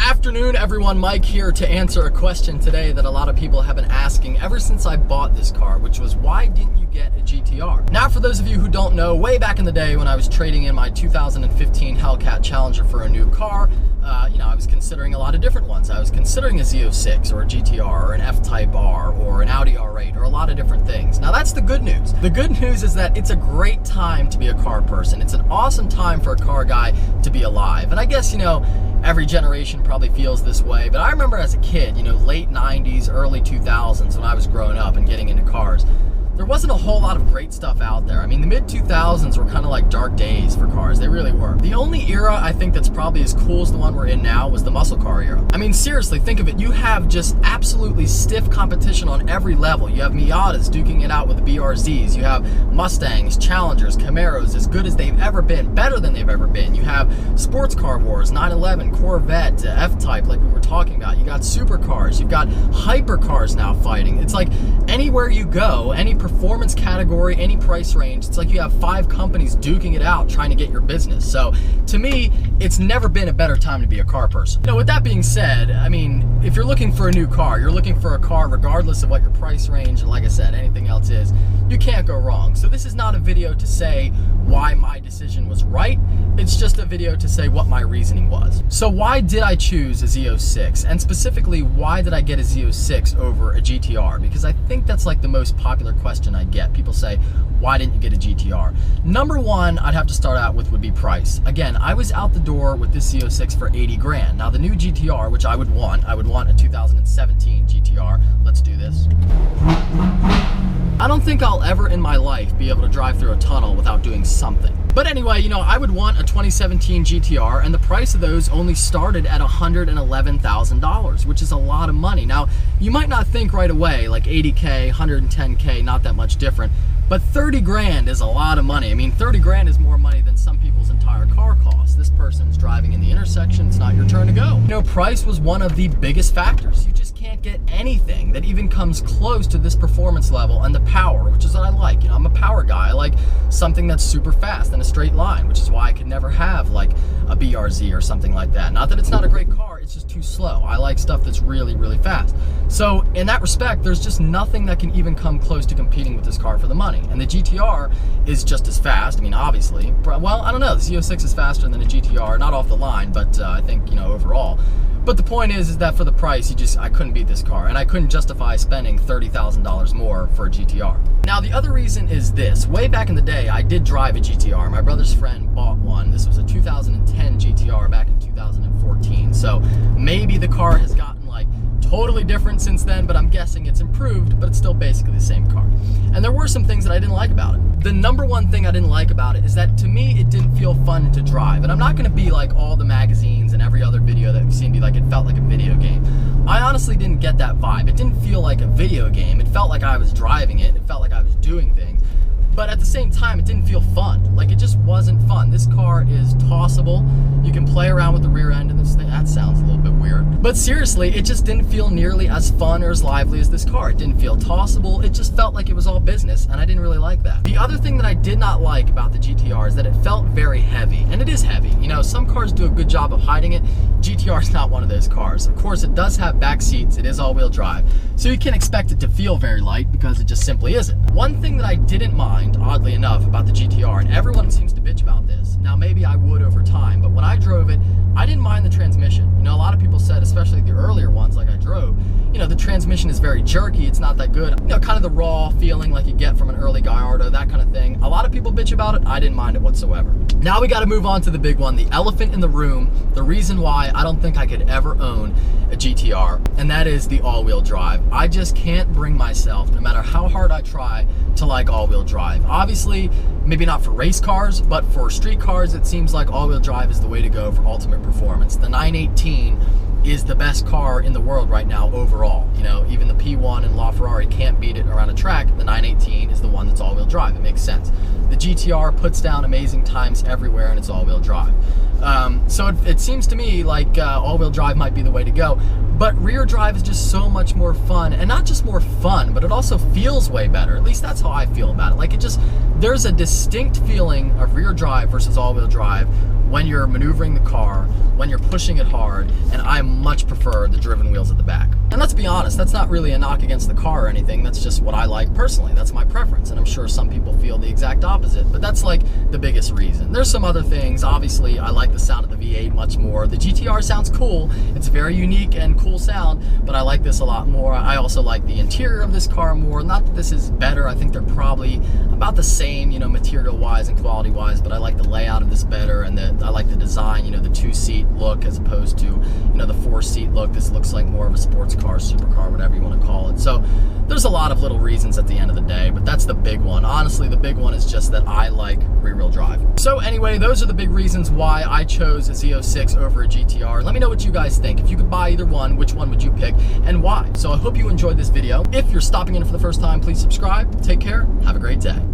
Afternoon, everyone. Mike here to answer a question today that a lot of people have been asking ever since I bought this car, which was, why didn't you get a GTR? Now, for those of you who don't know, way back in the day when I was trading in my 2015 Hellcat Challenger for a new car, I was considering a lot of different ones. I was considering a Z06 or a GTR or an F-Type R or an Audi R8 or a lot of different things. Now, that's the good news. The good news is that it's a great time to be a car person. It's an awesome time for a car guy to be alive. And I guess, every generation probably feels this way, but I remember as a kid, late 90s, early 2000s, when I was growing up and getting into cars, there wasn't a whole lot of great stuff out there. I mean, the mid-2000s were kind of like dark days for cars. They really were. The only era I think that's probably as cool as the one we're in now was the muscle car era. I mean, seriously, think of it. You have just absolutely stiff competition on every level. You have Miatas duking it out with the BRZs. You have Mustangs, Challengers, Camaros, as good as they've ever been, better than they've ever been. You have sports car wars, 911, Corvette, F-Type, like we were talking about. You got supercars. You've got hypercars now fighting. It's like anywhere you go, any performance category, any price range, it's like you have 5 companies duking it out trying to get your business. So to me, it's never been a better time to be a car person. With that being said, I mean, if you're looking for a new car, you're looking for a car regardless of what your price range and, like I said, anything else is, you can't go wrong. So this is not a video to say why my decision was right. It's just a video to say what my reasoning was. So why did I choose a Z06? And specifically, why did I get a Z06 over a GTR? Because I think that's like the most popular question I get. People say, why didn't you get a GTR? Number one, I'd have to start out with would be price. Again, I was out the door with this Z06 for 80 grand. Now the new GTR, which I would want a 2017 GTR. Let's do this. I don't think I'll ever in my life be able to drive through a tunnel without doing something. But anyway, I would want a 2017 GTR, and the price of those only started at $111,000, which is a lot of money. Now, you might not think right away, like 80K, 110K, not that much different, but 30 grand is a lot of money. I mean, 30 grand is more money than some people's entire car costs. This person's driving in the intersection, it's not your turn to go. Price was one of the biggest factors. You just can't get anything that even comes close to this performance level and the power, which is what I like. I'm a power guy. I like something that's super fast in a straight line, which is why I could never have like a BRZ or something like that. Not that it's not a great car, it's just too slow. I like stuff that's really, really fast. So in that respect, there's just nothing that can even come close to competing with this car for the money. And the GTR is just as fast. I mean, obviously, well, I don't know. The Z06 is faster than a GTR, not off the line, but I think, overall. But the point is that for the price, I couldn't beat this car, and I couldn't justify spending $30,000 more for a GTR. Now, the other reason is this. Way back in the day, I did drive a GTR. My brother's friend bought one. This was a 2010 GTR back in 2014. So maybe the car has gotten totally different since then, but I'm guessing it's improved, but it's still basically the same car. And there were some things that I didn't like about it. The number one thing I didn't like about it is that to me, it didn't feel fun to drive. And I'm not gonna be like all the magazines and every other video that we've seen be like, it felt like a video game. I honestly didn't get that vibe. It didn't feel like a video game. It felt like I was driving it. It felt like I was doing things. But at the same time, it didn't feel fun. Like, it just wasn't fun. This car is tossable. You can play around with the rear end of this thing. That sounds a little bit weird. But seriously, it just didn't feel nearly as fun or as lively as this car. It didn't feel tossable. It just felt like it was all business, and I didn't really like that. The other thing that I did not like about the GTR is that it felt very heavy, and it is heavy. Some cars do a good job of hiding it. GTR is not one of those cars. Of course, it does have back seats. It is all-wheel drive. So you can expect it to feel very light because it just simply isn't. One thing that I didn't mind, oddly enough, about the GTR, and everyone seems to bitch about this. Now, maybe I would over time, but when I drove it, I didn't mind the transmission. A lot of people said, especially the earlier ones like I drove, the transmission is very jerky, it's not that good. Kind of the raw feeling like you get from an early Gallardo, that kind of thing. A lot of people bitch about it. I didn't mind it whatsoever. Now we got to move on to the big one, the elephant in the room, the reason why I don't think I could ever own a GTR, and that is the all-wheel drive. I just can't bring myself, no matter how hard I try, to like all-wheel drive. Obviously, maybe not for race cars, but for street cars, it seems like all-wheel drive is the way to go for ultimate performance. The 918 is the best car in the world right now overall. Even the P1 and LaFerrari can't beat it around a track. The 918 is the one that's all-wheel drive. It makes sense. The GTR puts down amazing times everywhere, and it's all-wheel drive. So it seems to me like all-wheel drive might be the way to go. But rear drive is just so much more fun, and not just more fun, but it also feels way better. At least that's how I feel about it. Like, there's a distinct feeling of rear drive versus all-wheel drive when you're maneuvering the car, when you're pushing it hard, and I much prefer the driven wheels at the back. And let's be honest, that's not really a knock against the car or anything, that's just what I like personally, that's my preference, and I'm sure some people feel the exact opposite, but that's like the biggest reason. There's some other things, obviously I like the sound of the V8 much more. The GTR sounds cool, it's a very unique and cool sound, but I like this a lot more. I also like the interior of this car more. Not that this is better, I think they're probably about the same, you know, material-wise and quality-wise, but I like the layout of this better, and I like the design, you know, the 2-seat look as opposed to, you know, the 4-seat look. This looks like more of a sports car, supercar, whatever you want to call it. So there's a lot of little reasons at the end of the day, but that's the big one. Honestly, the big one is just that I like rear-wheel drive. So anyway, those are the big reasons why I chose a Z06 over a GTR. Let me know what you guys think. If you could buy either one, which one would you pick and why? So I hope you enjoyed this video. If you're stopping in for the first time, please subscribe. Take care. Have a great day.